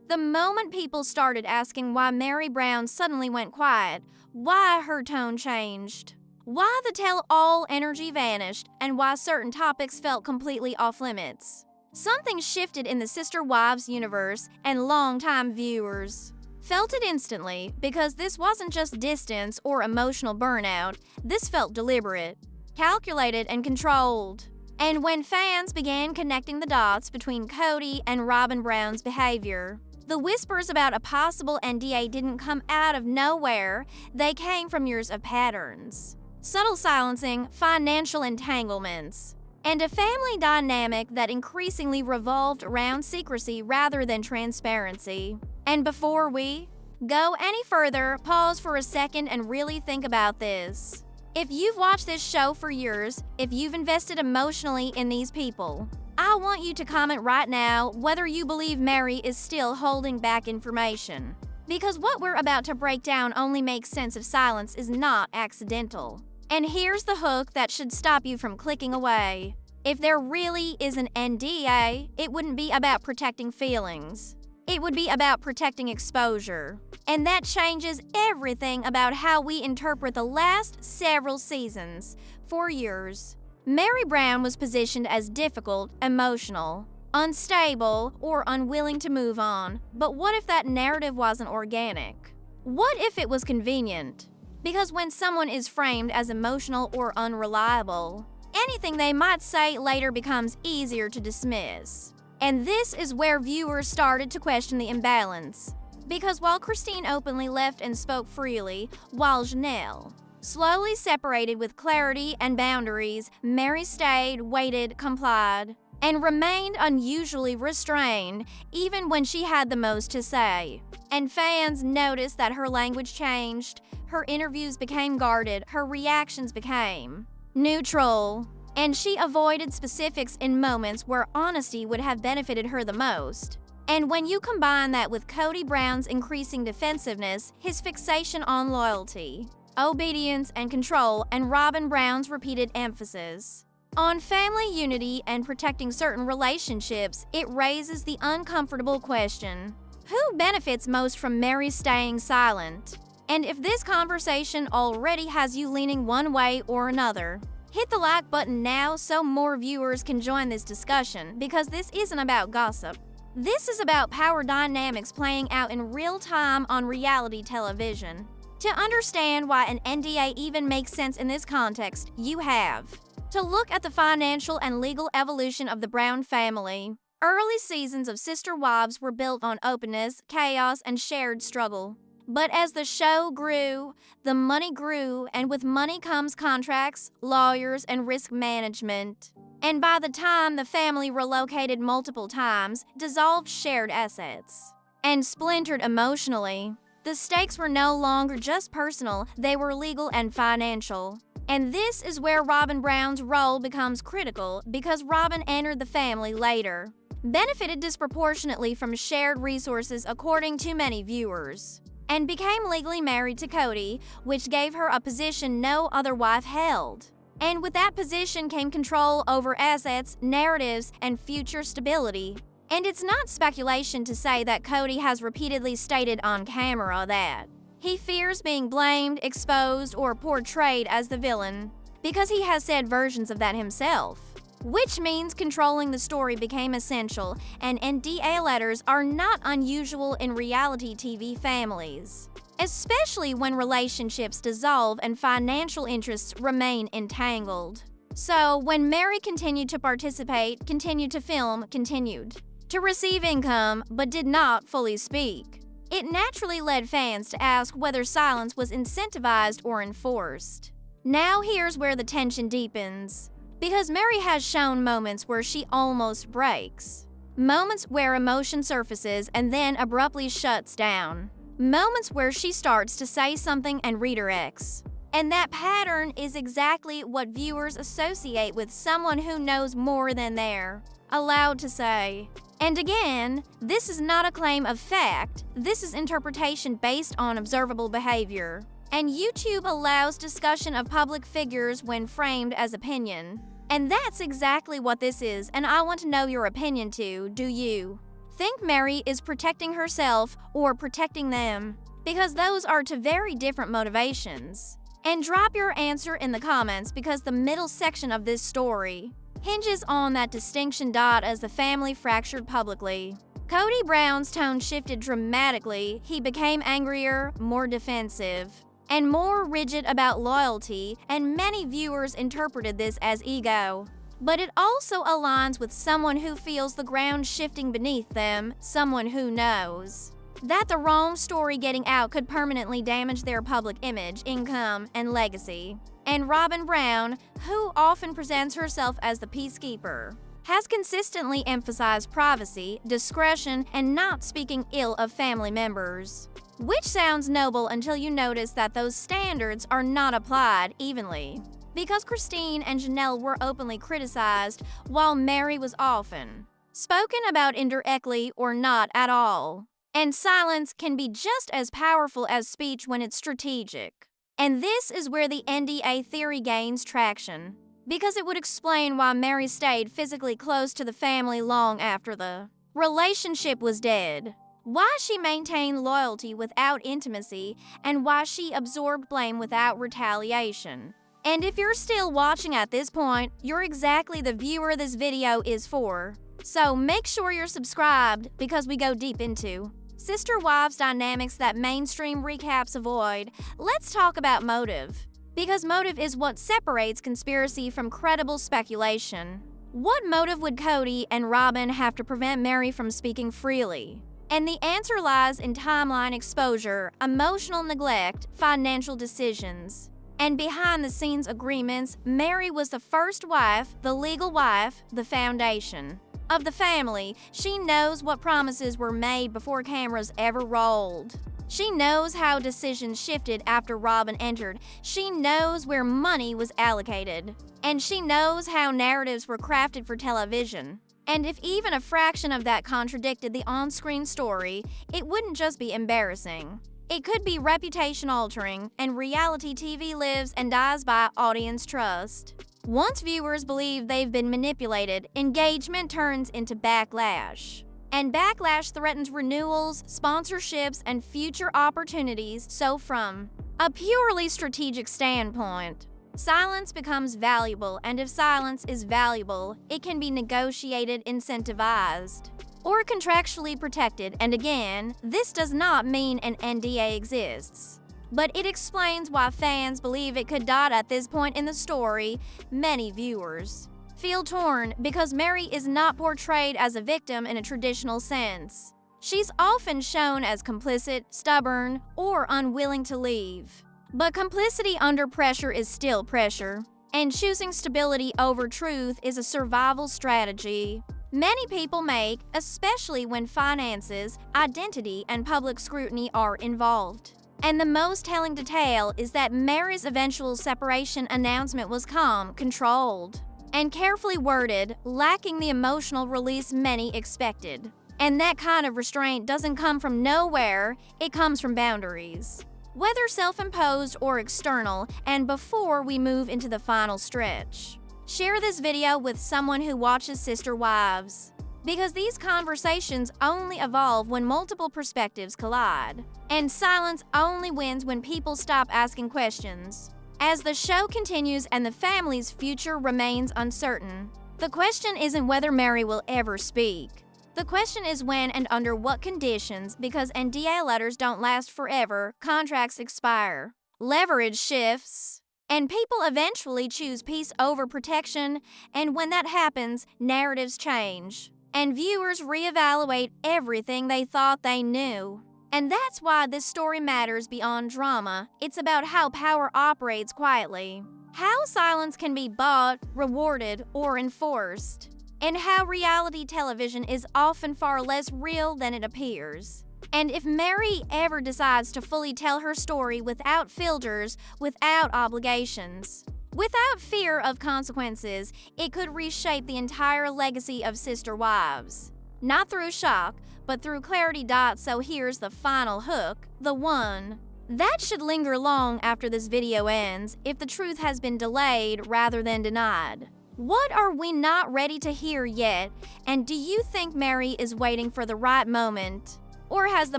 The moment people started asking why Meri Brown suddenly went quiet, why her tone changed, why the tell-all energy vanished, and why certain topics felt completely off-limits, something shifted in the Sister Wives universe, and longtime viewers felt it instantly because this wasn't just distance or emotional burnout. This felt deliberate, calculated, and controlled. And when fans began connecting the dots between Kody and Robyn Brown's behavior, the whispers about a possible NDA didn't come out of nowhere. They came from years of patterns, subtle silencing, financial entanglements, and a family dynamic that increasingly revolved around secrecy rather than transparency. And before we go any further, pause for a second and really think about this. If you've watched this show for years, if you've invested emotionally in these people, I want you to comment right now whether you believe Meri is still holding back information. Because what we're about to break down only makes sense if silence is not accidental. And here's the hook that should stop you from clicking away. If there really is an NDA, it wouldn't be about protecting feelings. It would be about protecting exposure. And that changes everything about how we interpret the last several seasons. For years, Meri Brown was positioned as difficult, emotional, unstable, or unwilling to move on. But what if that narrative wasn't organic? What if it was convenient? Because when someone is framed as emotional or unreliable, anything they might say later becomes easier to dismiss. And this is where viewers started to question the imbalance. Because while Christine openly left and spoke freely, while Janelle slowly separated with clarity and boundaries, Meri stayed, waited, complied, and remained unusually restrained even when she had the most to say. And fans noticed that her language changed, her interviews became guarded, her reactions became neutral, and she avoided specifics in moments where honesty would have benefited her the most. And when you combine that with Kody Brown's increasing defensiveness, his fixation on loyalty, obedience, and control, and Robyn Brown's repeated emphasis on family unity and protecting certain relationships, it raises the uncomfortable question: who benefits most from Meri staying silent? And if this conversation already has you leaning one way or another, hit the like button now so more viewers can join this discussion, because this isn't about gossip. This is about power dynamics playing out in real time on reality television. To understand why an NDA even makes sense in this context, you have to look at the financial and legal evolution of the Brown family. Early seasons of Sister Wives were built on openness, chaos, and shared struggle. But as the show grew, the money grew, and with money comes contracts, lawyers, and risk management. And by the time the family relocated multiple times, dissolved shared assets, and splintered emotionally, the stakes were no longer just personal, they were legal and financial. And this is where Robyn Brown's role becomes critical, because Robyn entered the family later, benefited disproportionately from shared resources according to many viewers, and became legally married to Kody, which gave her a position no other wife held. And with that position came control over assets, narratives, and future stability. And it's not speculation to say that Kody has repeatedly stated on camera that he fears being blamed, exposed, or portrayed as the villain, because he has said versions of that himself. Which means controlling the story became essential, and NDA letters are not unusual in reality TV families, especially when relationships dissolve and financial interests remain entangled. So when Meri continued to participate, continued to film, continued to receive income, but did not fully speak, it naturally led fans to ask whether silence was incentivized or enforced. Now here's where the tension deepens. Because Meri has shown moments where she almost breaks. Moments where emotion surfaces and then abruptly shuts down. Moments where she starts to say something and redirects. And that pattern is exactly what viewers associate with someone who knows more than they're allowed to say. And again, this is not a claim of fact. This is interpretation based on observable behavior. And YouTube allows discussion of public figures when framed as opinion. And that's exactly what this is, and I want to know your opinion too. Do you Think Meri is protecting herself or protecting them? Because those are two very different motivations. And drop your answer in the comments because the middle section of this story hinges on that distinction. As the family fractured publicly, Kody Brown's tone shifted dramatically. He became angrier, more defensive, and more rigid about loyalty, and many viewers interpreted this as ego. But it also aligns with someone who feels the ground shifting beneath them, someone who knows that the wrong story getting out could permanently damage their public image, income, and legacy. And Robyn Brown, who often presents herself as the peacekeeper, has consistently emphasized privacy, discretion, and not speaking ill of family members. Which sounds noble until you notice that those standards are not applied evenly. Because Christine and Janelle were openly criticized, while Meri was often spoken about indirectly or not at all. And silence can be just as powerful as speech when it's strategic. And this is where the NDA theory gains traction, because it would explain why Meri stayed physically close to the family long after the relationship was dead, why she maintained loyalty without intimacy, and why she absorbed blame without retaliation. And if you're still watching at this point, you're exactly the viewer this video is for. So make sure you're subscribed because we go deep into sister-wives dynamics that mainstream recaps avoid. Let's talk about motive, because motive is what separates conspiracy from credible speculation. What motive would Kody and Robyn have to prevent Meri from speaking freely? And the answer lies in timeline exposure, emotional neglect, financial decisions, and behind-the-scenes agreements. Meri was the first wife, the legal wife, the foundation of the family. She knows what promises were made before cameras ever rolled. She knows how decisions shifted after Robyn entered. She knows where money was allocated. And she knows how narratives were crafted for television. And if even a fraction of that contradicted the on-screen story, it wouldn't just be embarrassing. It could be reputation-altering, and reality TV lives and dies by audience trust. Once viewers believe they've been manipulated, engagement turns into backlash. And backlash threatens renewals, sponsorships, and future opportunities. So from a purely strategic standpoint, silence becomes valuable, and if silence is valuable, it can be negotiated, incentivized, or contractually protected. And again, this does not mean an NDA exists, but it explains why fans believe it could. At this point in the story, many viewers feel torn because Meri is not portrayed as a victim in a traditional sense. She's often shown as complicit, stubborn, or unwilling to leave. But complicity under pressure is still pressure, and choosing stability over truth is a survival strategy many people make, especially when finances, identity, and public scrutiny are involved. And the most telling detail is that Meri's eventual separation announcement was calm, controlled, and carefully worded, lacking the emotional release many expected. And that kind of restraint doesn't come from nowhere, it comes from boundaries, whether self-imposed or external. And before we move into the final stretch, share this video with someone who watches Sister Wives, because these conversations only evolve when multiple perspectives collide, and silence only wins when people stop asking questions. As the show continues and the family's future remains uncertain, the question isn't whether Meri will ever speak. The question is when and under what conditions, because NDA letters don't last forever, contracts expire, leverage shifts, and people eventually choose peace over protection. And when that happens, narratives change, and viewers reevaluate everything they thought they knew. And that's why this story matters beyond drama. It's about how power operates quietly, how silence can be bought, rewarded, or enforced, and how reality television is often far less real than it appears. And if Meri ever decides to fully tell her story without filters, without obligations, without fear of consequences, it could reshape the entire legacy of Sister Wives. Not through shock, but through clarity. So here's the final hook, the one that should linger long after this video ends, if the truth has been delayed rather than denied. What are we not ready to hear yet? And do you think Meri is waiting for the right moment? Or has the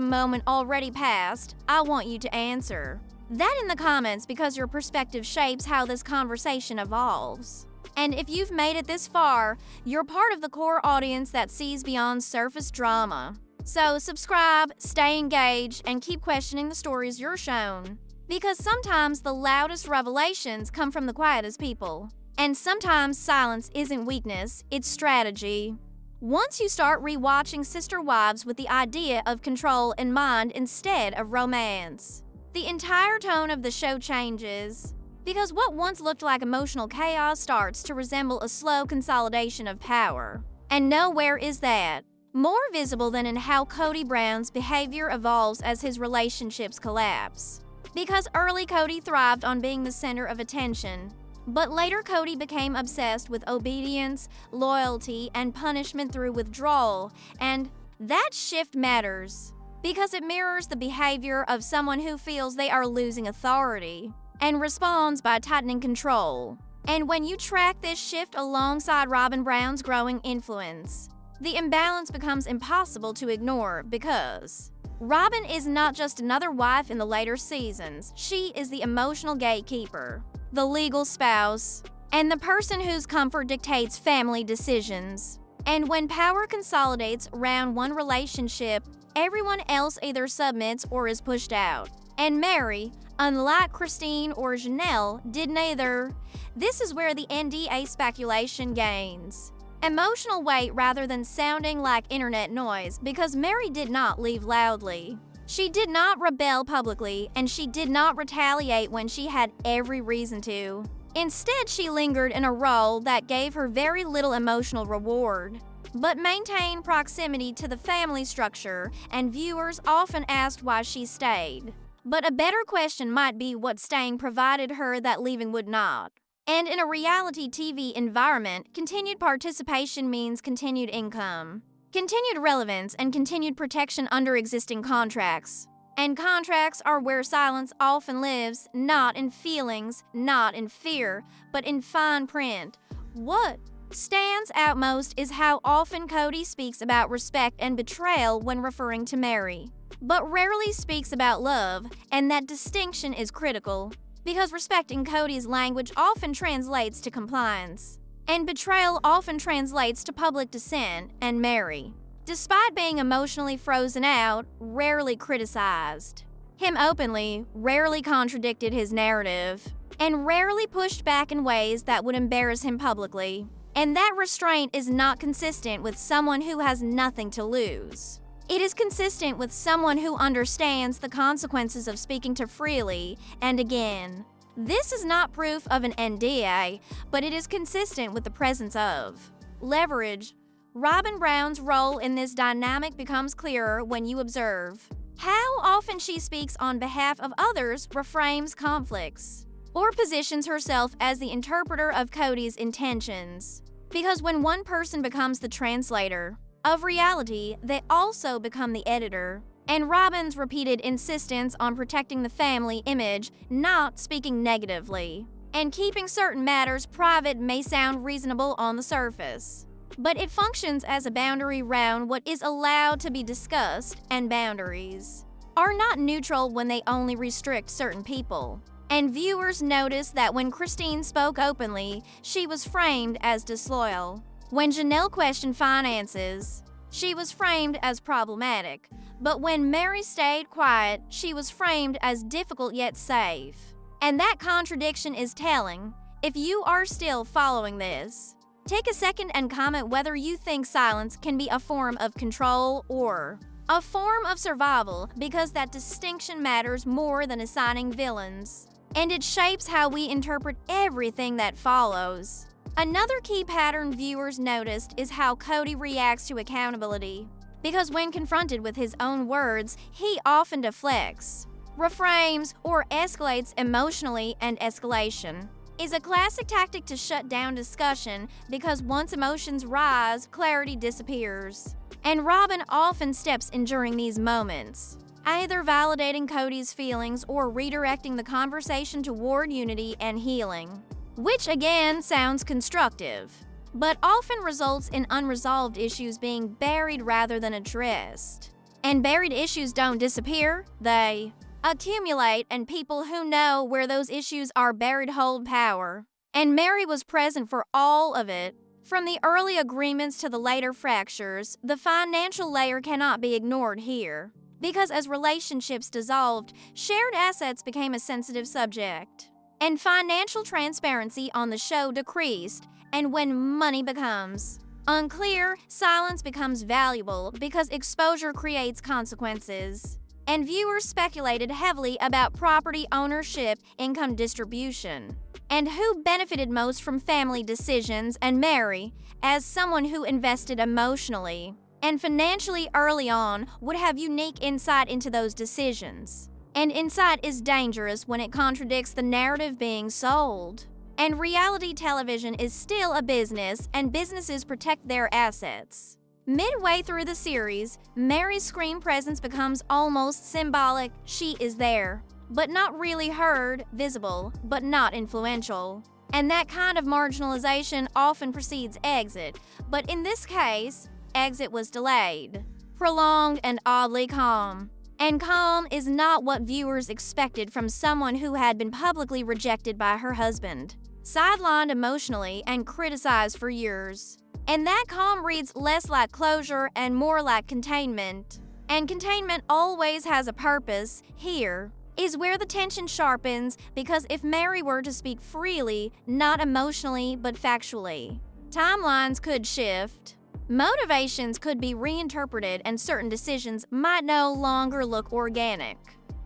moment already passed? I want you to answer that in the comments because your perspective shapes how this conversation evolves. And if you've made it this far, you're part of the core audience that sees beyond surface drama. So subscribe, stay engaged, and keep questioning the stories you're shown. Because sometimes the loudest revelations come from the quietest people. And sometimes silence isn't weakness, it's strategy. Once you start rewatching Sister Wives with the idea of control in mind instead of romance, the entire tone of the show changes. Because what once looked like emotional chaos starts to resemble a slow consolidation of power. And nowhere is that more visible than in how Kody Brown's behavior evolves as his relationships collapse. Because early Kody thrived on being the center of attention, but later Kody became obsessed with obedience, loyalty, and punishment through withdrawal, and that shift matters because it mirrors the behavior of someone who feels they are losing authority and responds by tightening control. And when you track this shift alongside Robyn Brown's growing influence, the imbalance becomes impossible to ignore because Robyn is not just another wife in the later seasons, she is the emotional gatekeeper, the legal spouse, and the person whose comfort dictates family decisions. And when power consolidates around one relationship, everyone else either submits or is pushed out. And Meri, unlike Christine or Janelle, did neither. This is where the NDA speculation gains emotional weight rather than sounding like internet noise, because Meri did not leave loudly. She did not rebel publicly, and she did not retaliate when she had every reason to. Instead, she lingered in a role that gave her very little emotional reward, but maintained proximity to the family structure, and viewers often asked why she stayed. But a better question might be what staying provided her that leaving would not. And in a reality TV environment, continued participation means continued income, continued relevance, and continued protection under existing contracts. And contracts are where silence often lives, not in feelings, not in fear, but in fine print. What stands out most is how often Kody speaks about respect and betrayal when referring to Meri, but rarely speaks about love, and that distinction is critical. Because respect in Kody's language often translates to compliance, and betrayal often translates to public dissent, and Meri, despite being emotionally frozen out, rarely criticized him openly, rarely contradicted his narrative, and rarely pushed back in ways that would embarrass him publicly. And that restraint is not consistent with someone who has nothing to lose. It is consistent with someone who understands the consequences of speaking too freely, and again, this is not proof of an NDA, but it is consistent with the presence of leverage. Robyn Brown's role in this dynamic becomes clearer when you observe how often she speaks on behalf of others, reframes conflicts, or positions herself as the interpreter of Kody's intentions. Because when one person becomes the translator of reality, they also become the editor. And Robyn's repeated insistence on protecting the family image, not speaking negatively, and keeping certain matters private may sound reasonable on the surface, but it functions as a boundary around what is allowed to be discussed, and boundaries are not neutral when they only restrict certain people. And viewers noticed that when Christine spoke openly, she was framed as disloyal. When Janelle questioned finances, she was framed as problematic. But when Meri stayed quiet, she was framed as difficult yet safe. And that contradiction is telling. If you are still following this, take a second and comment whether you think silence can be a form of control or a form of survival, because that distinction matters more than assigning villains. And it shapes how we interpret everything that follows. Another key pattern viewers noticed is how Kody reacts to accountability. Because when confronted with his own words, he often deflects, reframes, or escalates emotionally, and escalation is a classic tactic to shut down discussion, because once emotions rise, clarity disappears. And Robyn often steps in during these moments, either validating Kody's feelings or redirecting the conversation toward unity and healing. which again sounds constructive, but often results in unresolved issues being buried rather than addressed. And buried issues don't disappear, they accumulate, and people who know where those issues are buried hold power. And Meri was present for all of it. From the early agreements to the later fractures, the financial layer cannot be ignored here. Because as relationships dissolved, shared assets became a sensitive subject. And financial transparency on the show decreased, and when money becomes unclear, silence becomes valuable because exposure creates consequences. And viewers speculated heavily about property ownership, income distribution, and who benefited most from family decisions. And Meri, as someone who invested emotionally and financially early on, would have unique insight into those decisions. And insight is dangerous when it contradicts the narrative being sold. And reality television is still a business, and businesses protect their assets. Midway through the series, Meri's screen presence becomes almost symbolic. She is there, but not really heard, visible, but not influential. And that kind of marginalization often precedes exit, but in this case, exit was delayed, prolonged, and oddly calm. And calm is not what viewers expected from someone who had been publicly rejected by her husband, sidelined emotionally, and criticized for years. And that calm reads less like closure and more like containment. And containment always has a purpose. Here is where the tension sharpens, because if Meri were to speak freely, not emotionally but factually, timelines could shift, motivations could be reinterpreted, and certain decisions might no longer look organic.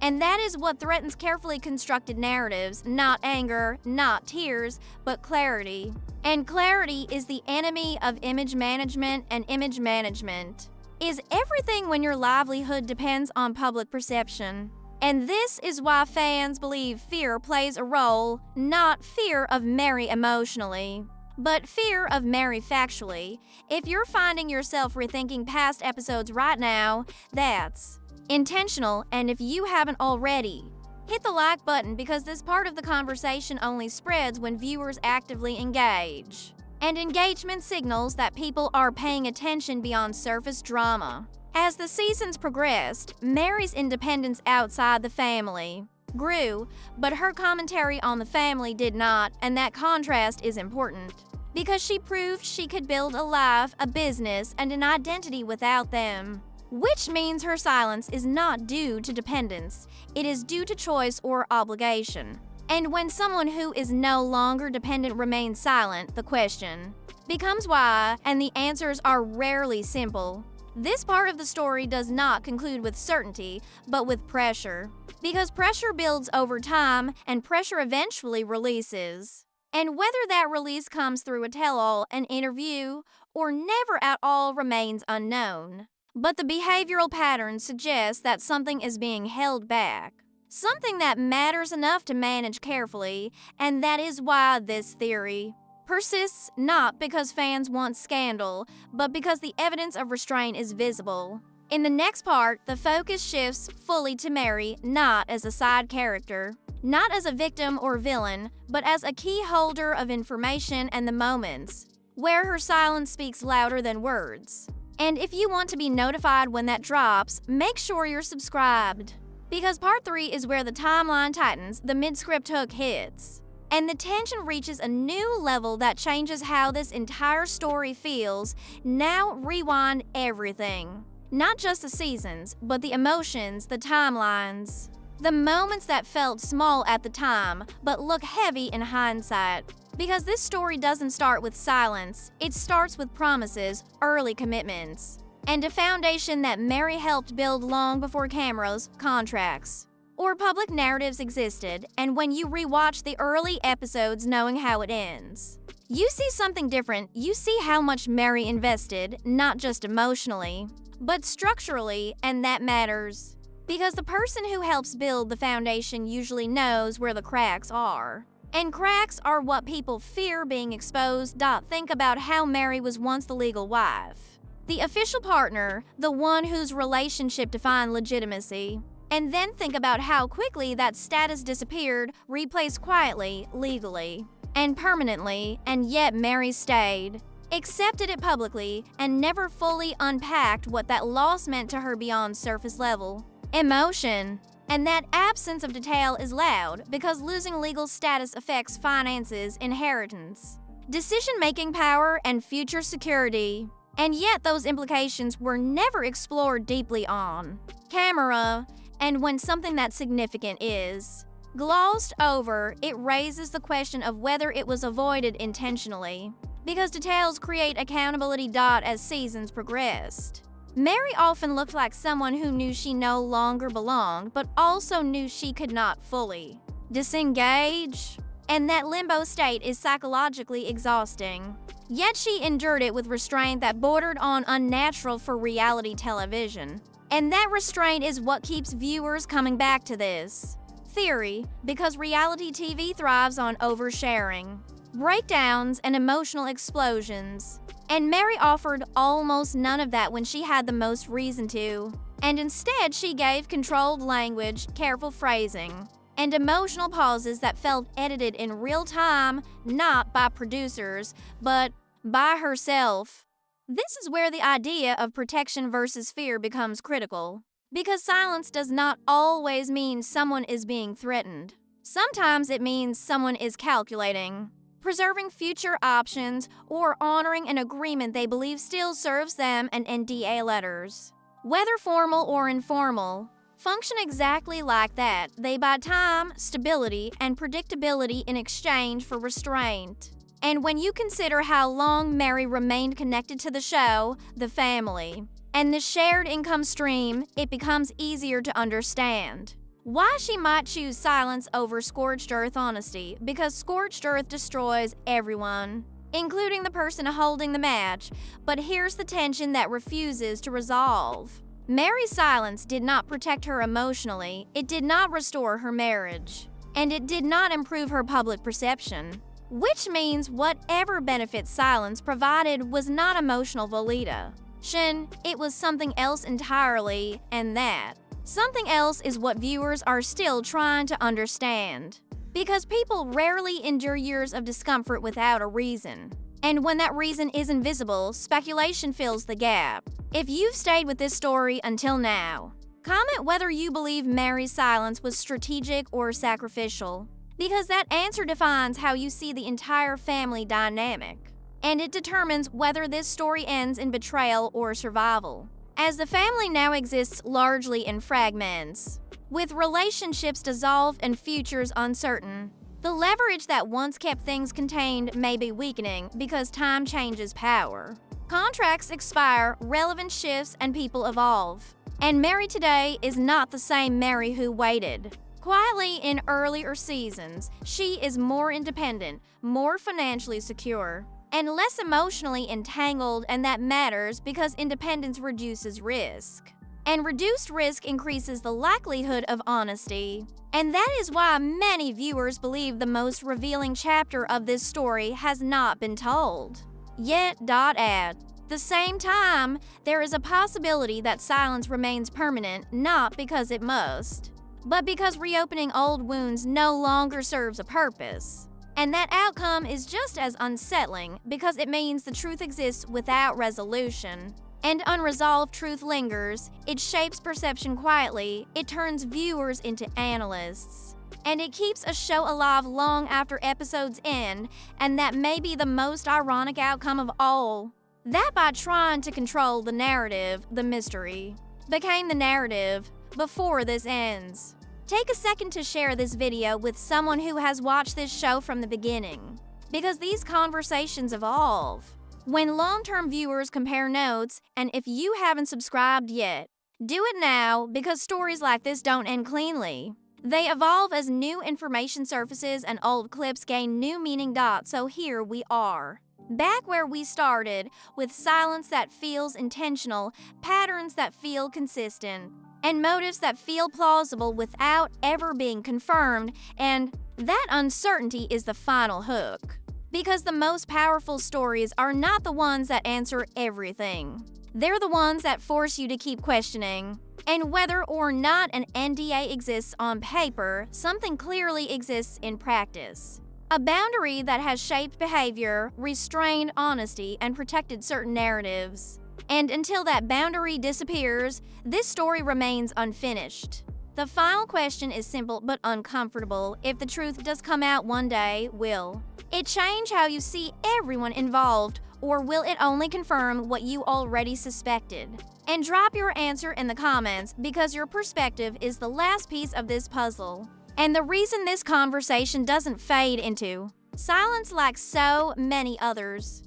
And that is what threatens carefully constructed narratives, not anger, not tears, but clarity. And clarity is the enemy of image management, and image management is everything when your livelihood depends on public perception. And this is why fans believe fear plays a role, not fear of Meri emotionally, but fear of Meri factually. If you're finding yourself rethinking past episodes right now, that's intentional, and if you haven't already, hit the like button, because this part of the conversation only spreads when viewers actively engage. And engagement signals that people are paying attention beyond surface drama. As the seasons progressed, Meri's independence outside the family grew, but her commentary on the family did not, and that contrast is important. Because she proved she could build a life, a business, and an identity without them. Which means her silence is not due to dependence, it is due to choice or obligation. And when someone who is no longer dependent remains silent, the question becomes why, and the answers are rarely simple. This part of the story does not conclude with certainty, but with pressure. Because pressure builds over time, and pressure eventually releases. And whether that release comes through a tell-all, an interview, or never at all remains unknown. But the behavioral pattern suggests that something is being held back, something that matters enough to manage carefully, and that is why this theory persists, not because fans want scandal, but because the evidence of restraint is visible. In the next part, the focus shifts fully to Meri, not as a side character, not as a victim or villain, but as a key holder of information and the moments where her silence speaks louder than words. And if you want to be notified when that drops, make sure you're subscribed. Because part 3 is where the timeline tightens, the mid-script hook hits, and the tension reaches a new level that changes how this entire story feels. Now rewind everything. Not just the seasons, but the emotions, the timelines. The moments that felt small at the time, but look heavy in hindsight. Because this story doesn't start with silence, it starts with promises, early commitments, and a foundation that Meri helped build long before cameras, contracts, or public narratives existed. And when you rewatch the early episodes knowing how it ends, you see something different. You see how much Meri invested, not just emotionally, but structurally, and that matters. Because the person who helps build the foundation usually knows where the cracks are. And cracks are what people fear being exposed. Think about how Meri was once the legal wife, the official partner, the one whose relationship defined legitimacy. And then think about how quickly that status disappeared, replaced quietly, legally. and permanently, and yet Meri stayed, accepted it publicly, and never fully unpacked what that loss meant to her beyond surface level emotion. And that absence of detail is loud because losing legal status affects finances, inheritance, decision-making power, and future security. And yet those implications were never explored deeply on camera. And when something that significant is glossed over, it raises the question of whether it was avoided intentionally, because details create accountability. As seasons progressed, Meri often looked like someone who knew she no longer belonged, but also knew she could not fully disengage. And that limbo state is psychologically exhausting. Yet she endured it with restraint that bordered on unnatural for reality television. And that restraint is what keeps viewers coming back to this theory, because reality TV thrives on oversharing, breakdowns, and emotional explosions. And Meri offered almost none of that when she had the most reason to. And instead, she gave controlled language, careful phrasing, and emotional pauses that felt edited in real time, not by producers, but by herself. This is where the idea of protection versus fear becomes critical, because silence does not always mean someone is being threatened. Sometimes it means someone is calculating, preserving future options, or honoring an agreement they believe still serves them. And NDA letters, whether formal or informal, function exactly like that. They buy time, stability, and predictability in exchange for restraint. And when you consider how long Meri remained connected to the show, the family, and the shared income stream, it becomes easier to understand why she might choose silence over scorched earth honesty, because scorched earth destroys everyone, including the person holding the match. But here's the tension that refuses to resolve. Meri's silence did not protect her emotionally, it did not restore her marriage, and it did not improve her public perception. Which means whatever benefit silence provided was not emotional validation. It was something else entirely, and that something else is what viewers are still trying to understand. Because people rarely endure years of discomfort without a reason. And when that reason is invisible, speculation fills the gap. If you've stayed with this story until now, comment whether you believe Meri's silence was strategic or sacrificial, because that answer defines how you see the entire family dynamic, and it determines whether this story ends in betrayal or survival. As the family now exists largely in fragments, with relationships dissolved and futures uncertain, the leverage that once kept things contained may be weakening because time changes power. Contracts expire, relevance shifts, and people evolve. And Meri today is not the same Meri who waited quietly in earlier seasons. She is more independent, more financially secure, and less emotionally entangled, and that matters because independence reduces risk. And reduced risk increases the likelihood of honesty. And that is why many viewers believe the most revealing chapter of this story has not been told yet. At the same time, there is a possibility that silence remains permanent, not because it must, but because reopening old wounds no longer serves a purpose. And that outcome is just as unsettling because it means the truth exists without resolution. And unresolved truth lingers, it shapes perception quietly, it turns viewers into analysts. And it keeps a show alive long after episodes end, and that may be the most ironic outcome of all. That by trying to control the narrative, the mystery became the narrative before this ends. Take a second to share this video with someone who has watched this show from the beginning, because these conversations evolve when long-term viewers compare notes. And if you haven't subscribed yet, do it now, because stories like this don't end cleanly. They evolve as new information surfaces and old clips gain new meaning. So here we are, back where we started, with silence that feels intentional, patterns that feel consistent, and motives that feel plausible without ever being confirmed. And that uncertainty is the final hook. Because the most powerful stories are not the ones that answer everything. They're the ones that force you to keep questioning. And whether or not an NDA exists on paper, something clearly exists in practice. A boundary that has shaped behavior, restrained honesty, and protected certain narratives. And until that boundary disappears, this story remains unfinished. The final question is simple but uncomfortable. If the truth does come out one day, will it change how you see everyone involved, or will it only confirm what you already suspected? And drop your answer in the comments, because your perspective is the last piece of this puzzle. And the reason this conversation doesn't fade into silence like so many others.